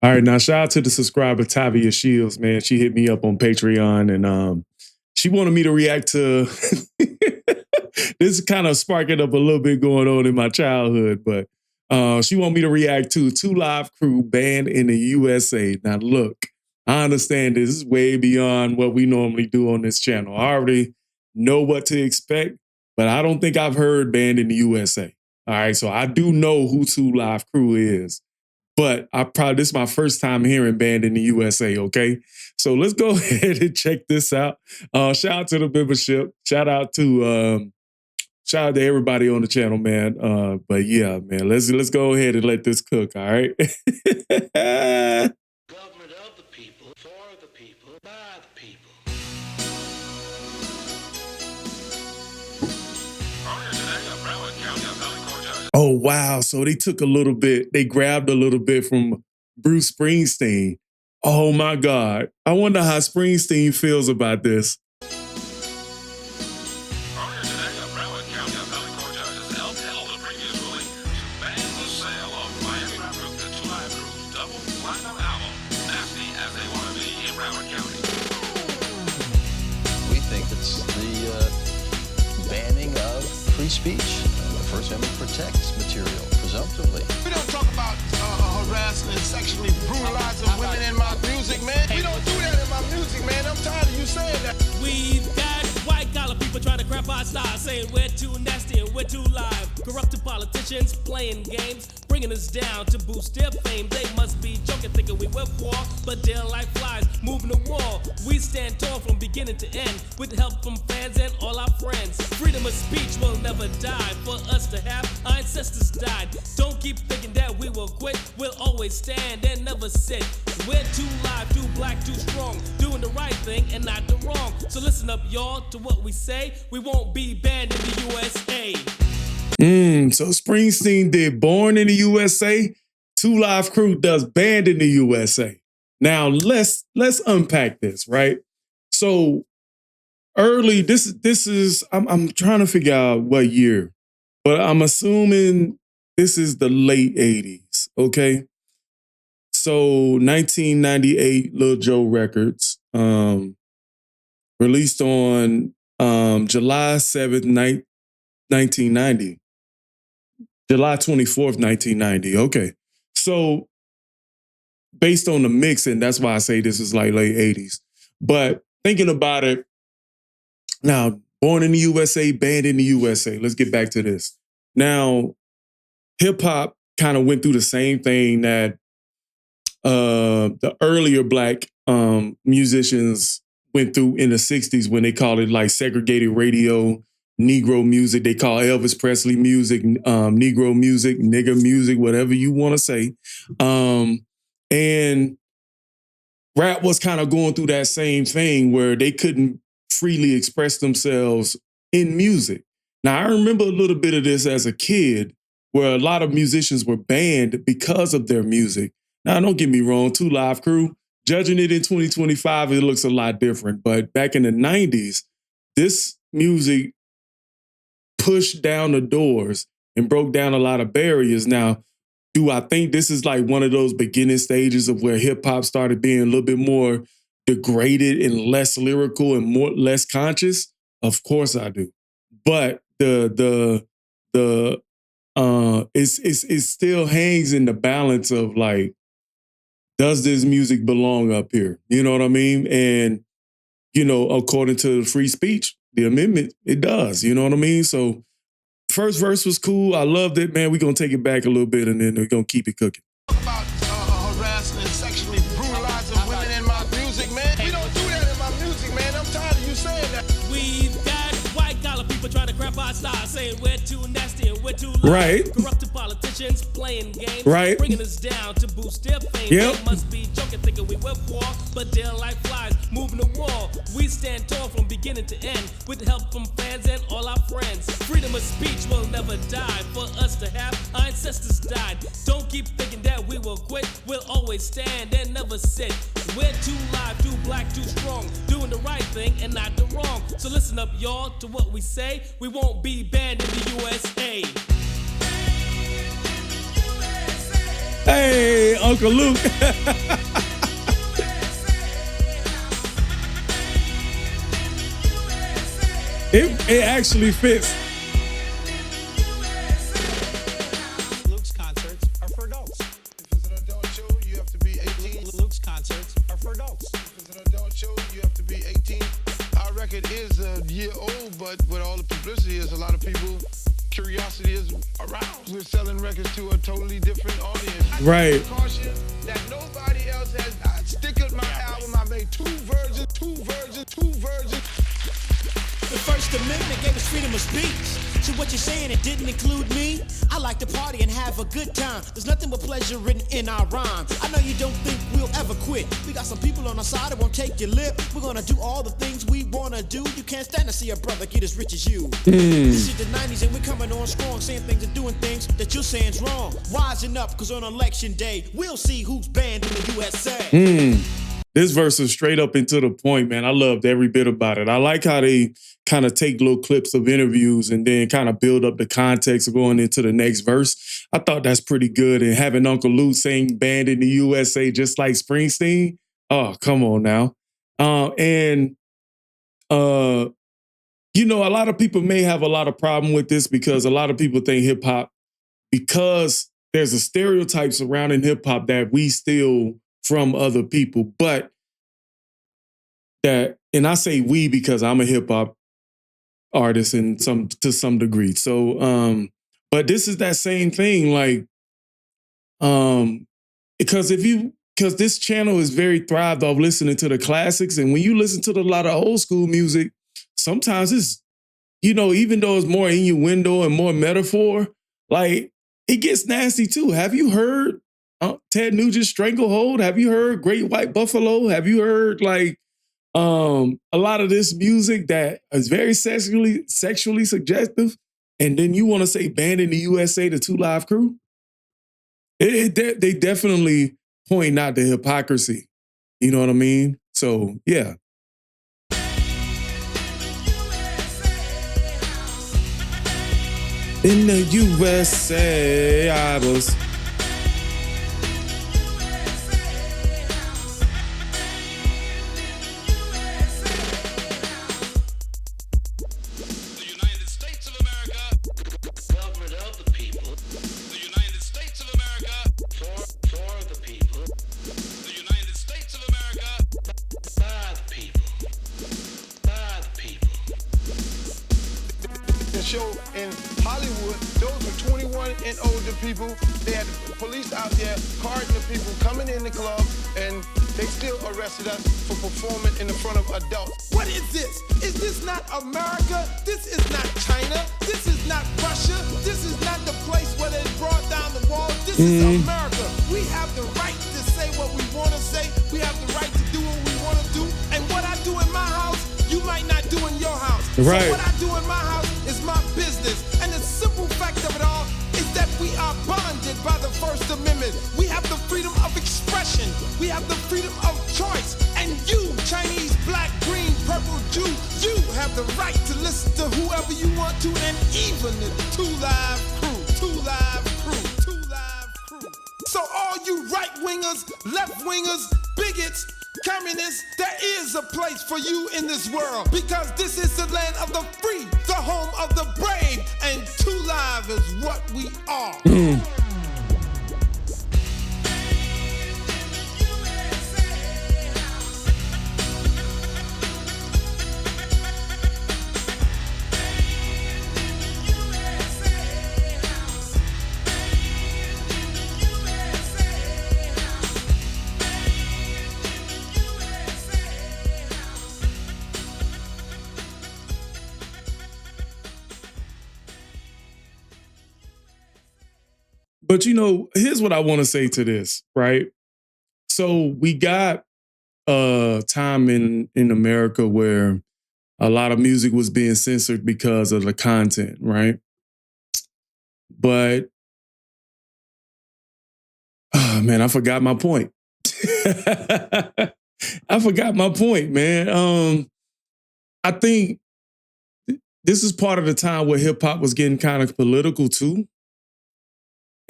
All right, now shout out to the subscriber Tavia Shields, man. She hit me up on Patreon and she wanted me to react to this kind of sparking up a little bit going on in my childhood, but she wanted me to react to Two Live Crew banned in the USA. Now look, I understand this is way beyond what we normally do on this channel. I already know what to expect, but I don't think I've heard banned in the USA. All right, so I do know who Two Live Crew is. But this is my first time hearing banned in the USA, okay? So let's go ahead and check this out. Shout out to the membership. Shout out to everybody on the channel, man. But yeah, man, let's go ahead and let this cook, all right? Government of the people, for the people, by the people. Oh, wow. So they took a little bit, they grabbed a little bit from Bruce Springsteen. Oh my God. I wonder how Springsteen feels about this. We think it's the banning of free speech. The First Amendment protects material, presumptively. We don't talk about harassing and sexually brutalizing women in my music, man. We don't do that in my music, man. I'm tired of you saying that. We've got white collar people trying to crap our style, saying we're too nasty and we're too live. Corrupted politicians playing games, bringing us down to boost their fame. They must be joking, thinking we whip war, but they're like flies moving the wall. We stand tall from beginning to end, with help from fans and all our friends. Freedom of speech will never die. For us to have, our ancestors died. Don't keep thinking that we will quit. We'll always stand and never sit. We're too live, too black, too strong, doing the right thing and not the wrong. So listen up, y'all, to what we say. We won't be banned in the USA. So Springsteen did Born in the USA. Two Live Crew does Banned in the USA. Now let's unpack this, right? So early, this is I'm trying to figure out what year, but I'm assuming this is the late 80s, okay? So 1998, Lil Joe Records, released on July 7th, 1990. July 24th, 1990. Okay. So based on the mixing, that's why I say this is like late 80s. But thinking about it, now, Born in the USA, Banned in the USA. Let's get back to this. Now, hip hop kind of went through the same thing that the earlier black musicians went through in the 60s when they called it like segregated radio, Negro music. They call Elvis Presley music, Negro music, nigger music, whatever you want to say. And rap was kind of going through that same thing where they couldn't freely express themselves in music. Now, I remember a little bit of this as a kid where a lot of musicians were banned because of their music. Now, don't get me wrong, Two Live Crew, judging it in 2025, it looks a lot different. But back in the 90s, this music pushed down the doors and broke down a lot of barriers. Now, do I think this is like one of those beginning stages of where hip hop started being a little bit more degraded and less lyrical and less conscious? Of course I do. But it still hangs in the balance of like, does this music belong up here? You know what I mean? And, you know, according to free speech, the amendment, it does. You know what I mean? So first verse was cool. I loved it, man. We're going to take it back a little bit and then we're going to keep it cooking. About harassing and sexually brutalizing women in my music, man. We don't do that in my music, man. I'm tired of you saying that. We've got white collar people trying to crap our style, saying we're too nasty and we're too live. Right. Corrupted politicians playing games, right, bringing us down to boost their fame. Yep. They must be joking, thinking we whip war, but they're like flies moving the wall. We stand tall from beginning to end, with help from fans and all our friends. Freedom of speech will never die. For us to have, our ancestors died. Don't keep thinking that we will quit. We'll always stand and never sit. We're too live, too black, too strong, doing the right thing and not the wrong. So listen up, y'all, to what we say. We won't be banned in the USA. Hey, Uncle Luke. It actually fits. Luke's concerts are for adults. If it's an adult show, you have to be 18. Luke's concerts are for adults. If it's an adult show, you have to be 18. Our record is a year old, but with all the publicity, there's a lot of people, curiosity is aroused. We're selling records to a totally different audience. Right. I caution that nobody else has. I stick at my album. I made two versions. The First Amendment gave us freedom of speech. So what you're saying, it didn't include me? I like to party and have a good time. There's nothing but pleasure written in our rhyme. I know you don't think we'll ever quit. We got some people on our side that won't take your lip. We're gonna do all the things we wanna do. You can't stand to see a brother get as rich as you. This is the 90s and we're coming on strong, saying things and doing things that you're saying's wrong. Wising up, cause on election day, we'll see who's banned in the USA. This verse is straight up and to the point, man. I loved every bit about it. I like how they kind of take little clips of interviews and then kind of build up the context of going into the next verse. I thought that's pretty good. And having Uncle Luke sing "Banned in the USA" just like Springsteen. Oh, come on now. You know, a lot of people may have a lot of problem with this because a lot of people think hip hop, because there's a stereotype surrounding hip hop that we steal from other people, but that, and I say we because I'm a hip hop artist to some degree. So, but this is that same thing, like, because this channel is very thrived off listening to the classics, and when you listen to a lot of old school music, sometimes it's, you know, even though it's more innuendo and more metaphor, like it gets nasty too. Have you heard Ted Nugent's Stranglehold? Have you heard Great White Buffalo? Have you heard like a lot of this music that is very sexually suggestive? And then you want to say "Banned in the USA" to 2 Live Crew? They definitely point out the hypocrisy. You know what I mean? So yeah. In the USA, I was. Show in Hollywood, those were 21 and older people. They had the police out there carding the people coming in the club, and they still arrested us for performing in the front of adults. What is this? Is this not America? This is not China. This is not Russia. This is not the place where they brought down the wall. This is America. We have the right to say what we want to say. We have the right to do what we want to do. And what I do in my house, you might not do in your house. Right. So what I do in my house is my business. And the simple fact of it all is that we are bonded by the First Amendment. We have the freedom of expression. We have the freedom of choice. And you, Chinese, black, green, purple, Jew, you have the right to listen to whoever you want to, and even the 2 Live Crew, 2 Live Crew, 2 Live Crew. So all you right-wingers, left-wingers, bigots, communists, there is a place for you in this world, because this is the land of the free, the home of the brave, and 2 Live is what we are. But you know, here's what I want to say to this, right? So we got a time in America where a lot of music was being censored because of the content, right? But, oh man, I forgot my point. I forgot my point, man. I think this is part of the time where hip hop was getting kind of political too.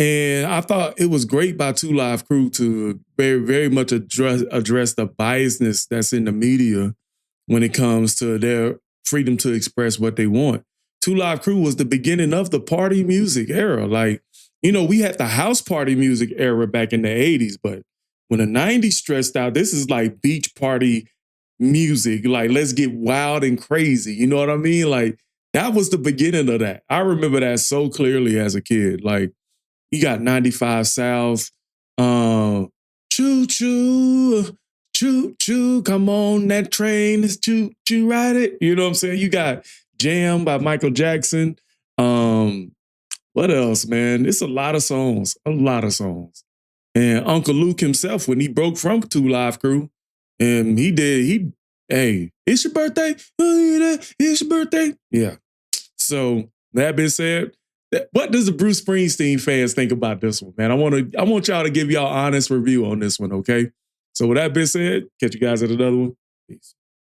And I thought it was great by 2 Live Crew to very, very much address the biasness that's in the media when it comes to their freedom to express what they want. 2 Live Crew was the beginning of the party music era. Like, you know, we had the house party music era back in the 80s, but when the 90s stressed out, this is like beach party music. Like, let's get wild and crazy. You know what I mean? Like, that was the beginning of that. I remember that so clearly as a kid. Like, you got 95 South, choo choo, choo choo, come on, that train is choo choo, ride it. You know what I'm saying? You got Jam by Michael Jackson. What else, man? It's a lot of songs. And Uncle Luke himself, when he broke from 2 Live Crew, and hey, it's your birthday? It's your birthday? Yeah. So that being said, what does the Bruce Springsteen fans think about this one, man? I want y'all to give y'all honest review on this one, okay? So with that being said, catch you guys at another one. Peace.